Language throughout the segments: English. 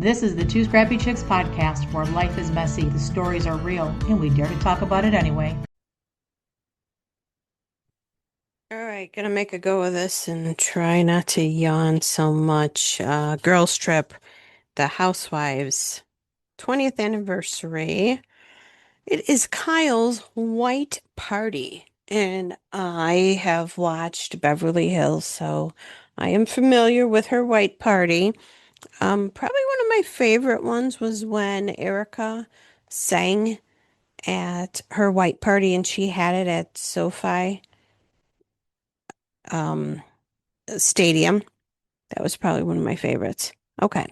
This is the Two Scrappy Chicks podcast where life is messy, the stories are real, and we dare to talk about it anyway. All right, gonna make a go of this and try not to yawn so much. Girls Trip, the Housewives, 20th anniversary. It is Kyle's white party, and I have watched Beverly Hills, so I am familiar with her white party. Probably one of my favorite ones was when Erica sang at her white party, and she had it at SoFi um, Stadium. That was probably one of my favorites. Okay.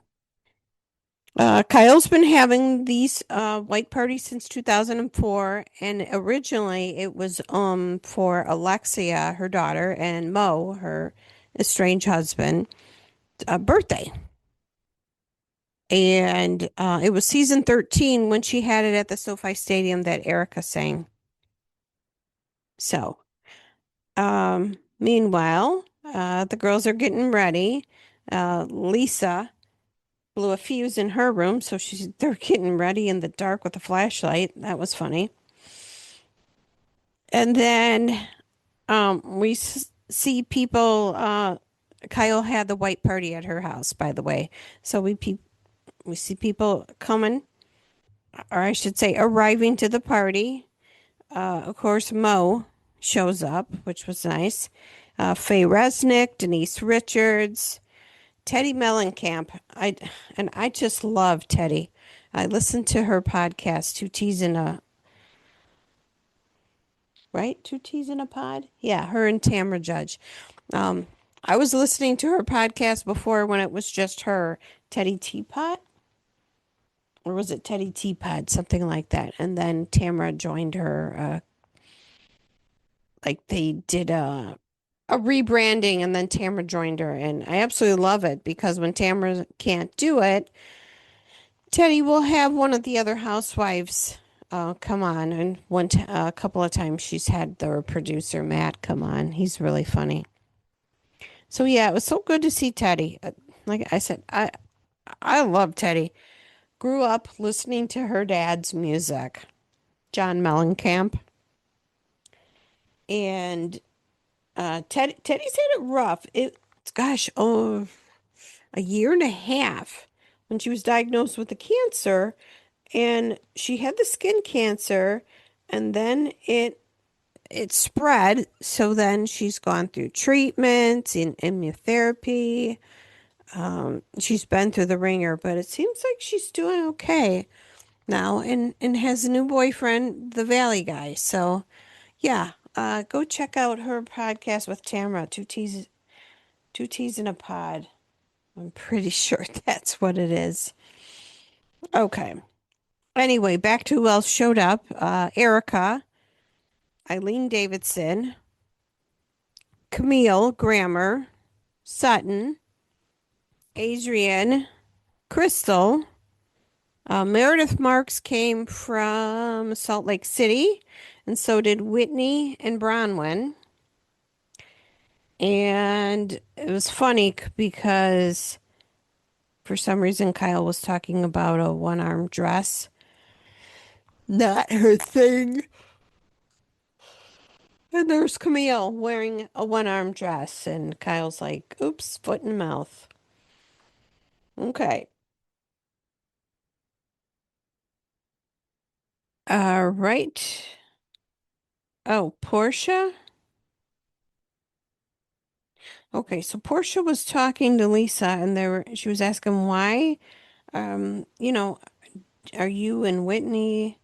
Kyle's been having these white parties since 2004, and originally it was for Alexia, her daughter, and Mo, her estranged husband, birthday. And it was season 13 when she had it at the SoFi Stadium that Erica sang. So, meanwhile, the girls are getting ready. Lisa blew a fuse in her room, so they're getting ready in the dark with a flashlight. That was funny. And then we see people. Kyle had the white party at her house, by the way. So we see people coming, or I should say, arriving to the party. Of course, Mo shows up, which was nice. Faye Resnick, Denise Richards, Teddy Mellencamp. I just love Teddy. I listened to her podcast, Two Teas in a right? Two Teas in a Pod? Yeah, her and Tamra Judge. Um, I was listening to her podcast before when it was just her, Teddy Teapot, or was it Teddy Teapot, something like that. And then Tamra joined her. Like they did a rebranding, and then Tamra joined her, and I absolutely love it because when Tamra can't do it, Teddy will have one of the other housewives come on, and a couple of times she's had their producer Matt come on. He's really funny. So yeah, it was so good to see Teddy. Like I said, I love Teddy. Grew up listening to her dad's music, John Mellencamp, and Teddy's had it rough. A year and a half when she was diagnosed with the cancer, and she had the skin cancer, and then it spread. So then she's gone through treatments and immunotherapy. She's been through the ringer, but it seems like she's doing okay now, and has a new boyfriend, the Valley guy. So yeah, go check out her podcast with Tamra, two teas in a pod. I'm pretty sure that's what it is. Okay. Anyway, back to who else showed up. Erica, Eileen Davidson, Camille Grammer, Sutton, Adrian, Crystal. Meredith Marks came from Salt Lake City, and so did Whitney and Bronwyn. And it was funny because for some reason Kyle was talking about a one-arm dress. Not her thing. And there's Camille wearing a one-arm dress, and Kyle's like, oops, foot and mouth. Okay. Right. Oh, Portia? Okay, so Portia was talking to Lisa, and she was asking why, you know, are you and Whitney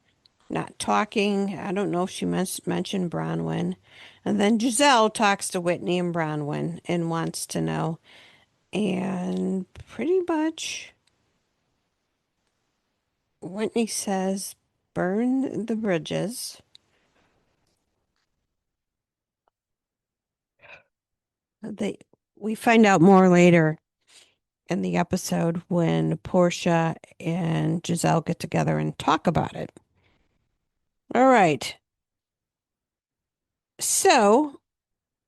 not talking? I don't know if she mentioned Bronwyn. And then Giselle talks to Whitney and Bronwyn and wants to know. And pretty much Whitney says, burn the bridges. They we find out more later in the episode when Portia and Giselle get together and talk about it. All right. So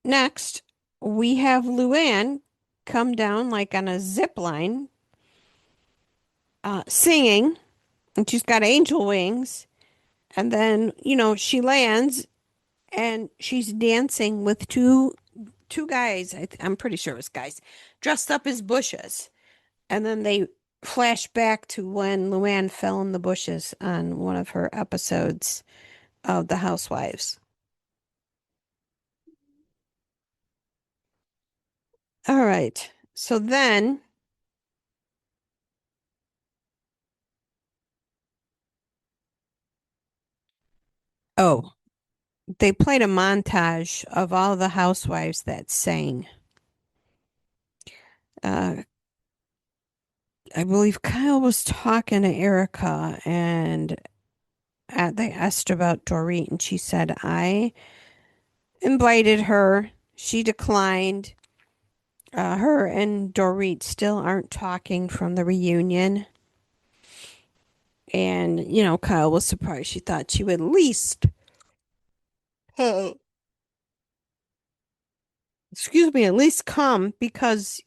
next we have Luann come down like on a zip line singing, and she's got angel wings. And then, she lands and she's dancing with two guys. I'm pretty sure it was guys dressed up as bushes. And then they flash back to when Luann fell in the bushes on one of her episodes of The Housewives. All right. So then, oh, they played a montage of all the housewives that sang. Uh, I believe Kyle was talking to Erica, and they asked about Dorit, and she said, I invited her. She declined. Her and Dorit still aren't talking from the reunion. And, Kyle was surprised. She thought she would at least, uh, excuse me, at least come because,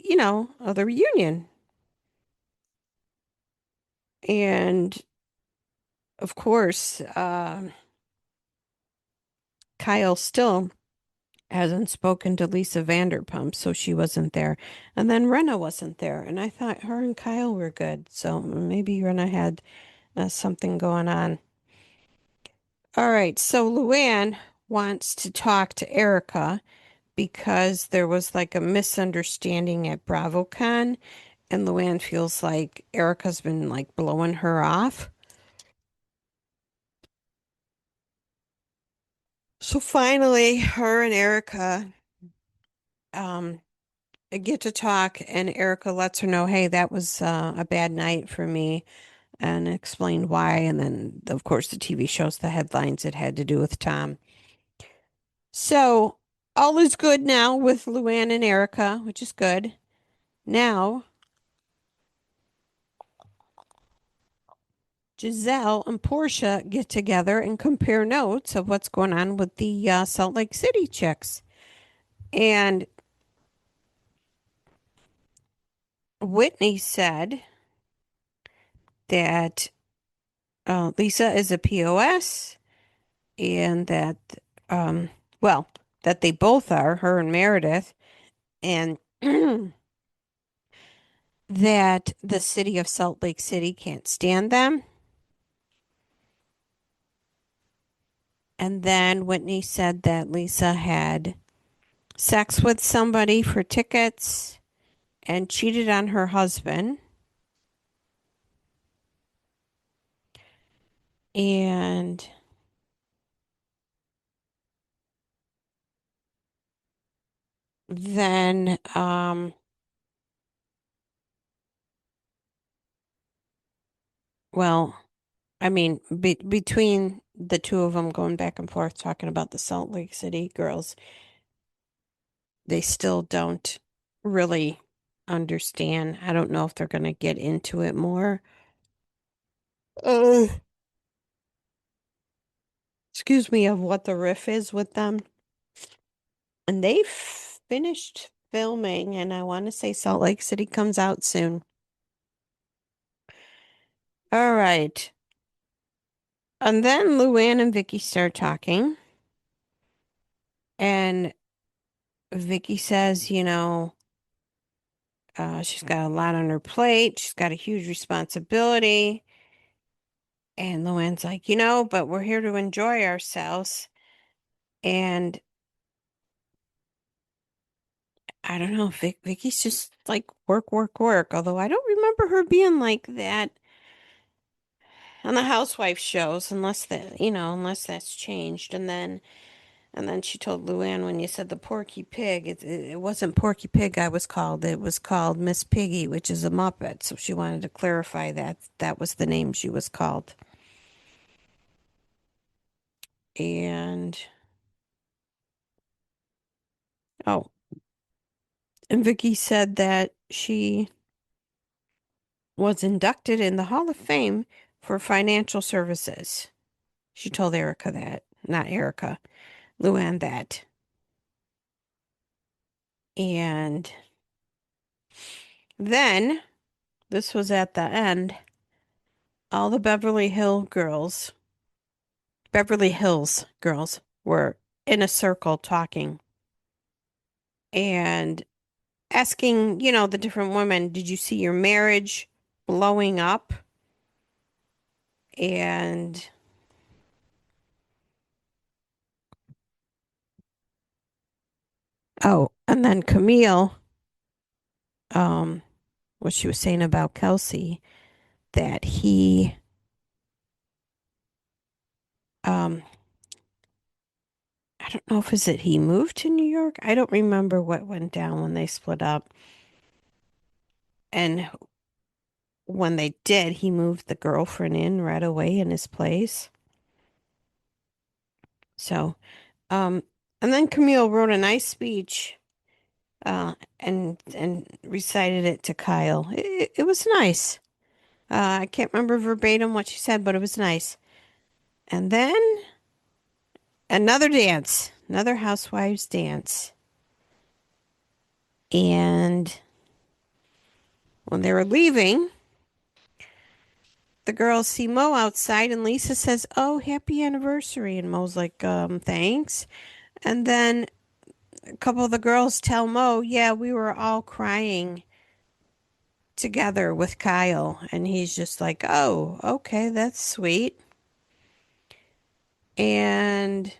of the reunion. And of course, Kyle still hasn't spoken to Lisa Vanderpump, so she wasn't there. And then Renna wasn't there. And I thought her and Kyle were good. So maybe Renna had something going on. All right. So Luann wants to talk to Erica because there was like a misunderstanding at BravoCon. And Luann feels like Erica's been like blowing her off. So finally, her and Erica um, get to talk, and Erica lets her know, hey, that was a bad night for me, and explain why. And then, of course, the TV shows the headlines it had to do with Tom. So all is good now with Luann and Erica, which is good. Now, Giselle and Portia get together and compare notes of what's going on with the Salt Lake City chicks. And Whitney said that Lisa is a POS and that, um, well, that they both are, her and Meredith, and that the city of Salt Lake City can't stand them. And then Whitney said that Lisa had sex with somebody for tickets and cheated on her husband. And then, well, I mean, between the two of them going back and forth talking about the Salt Lake City girls, they still don't really understand. I don't know if they're going to get into it more. Uh, excuse me, of what the riff is with them. And they finished filming, and I want to say Salt Lake City comes out soon. All right. And then Luann and Vicky start talking, and Vicky says, she's got a lot on her plate. She's got a huge responsibility. And Luann's like, but we're here to enjoy ourselves. And I don't know, Vicky's just like work, work, work. Although I don't remember her being like that on the housewife shows, unless that's changed. And then she told Luann when you said the Porky Pig, it wasn't Porky Pig I was called. It was called Miss Piggy, which is a Muppet. So she wanted to clarify that that was the name she was called. And oh, and Vicky said that she was inducted in the Hall of Fame for financial services. She told Erica that, not Erica, Luann that. And then this was at the end. all the Beverly Hills girls were in a circle talking and asking, the different women, did you see your marriage blowing up? And and then Camille, um, what she was saying about Kelsey, that um, I don't know if is it he moved to New York. I don't remember what went down when they split up. And when they did, he moved the girlfriend in right away in his place. So, um, and then Camille wrote a nice speech, and recited it to Kyle. It was nice. I can't remember verbatim what she said, but it was nice. And then another dance, another Housewives dance. And when they were leaving, the girls see Mo outside, and Lisa says, "Oh, happy anniversary." And Mo's like, thanks. And then a couple of the girls tell Mo, "Yeah, we were all crying together with Kyle." And he's just like, "Oh, okay, that's sweet." And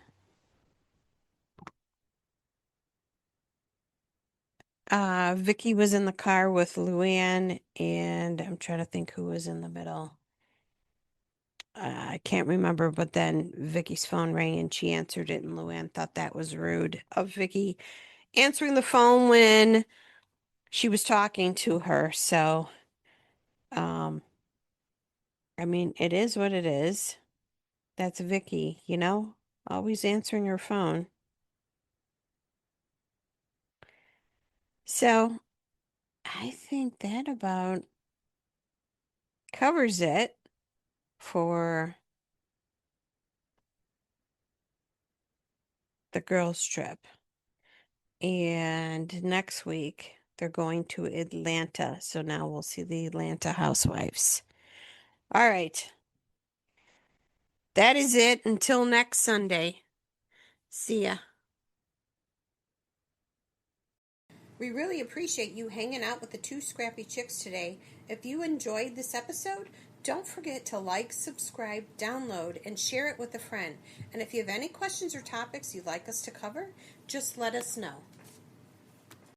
Vicky was in the car with Luann, and I'm trying to think who was in the middle. I can't remember, but then Vicky's phone rang and she answered it, and Luann thought that was rude of Vicky answering the phone when she was talking to her. So, um, I mean, it is what it is. That's Vicky, always answering her phone. So, I think that about covers it for the girls' trip. And next week, they're going to Atlanta. So now we'll see the Atlanta Housewives. All right. That is it until next Sunday. See ya. We really appreciate you hanging out with the two scrappy chicks today. If you enjoyed this episode, don't forget to like, subscribe, download, and share it with a friend. And if you have any questions or topics you'd like us to cover, just let us know.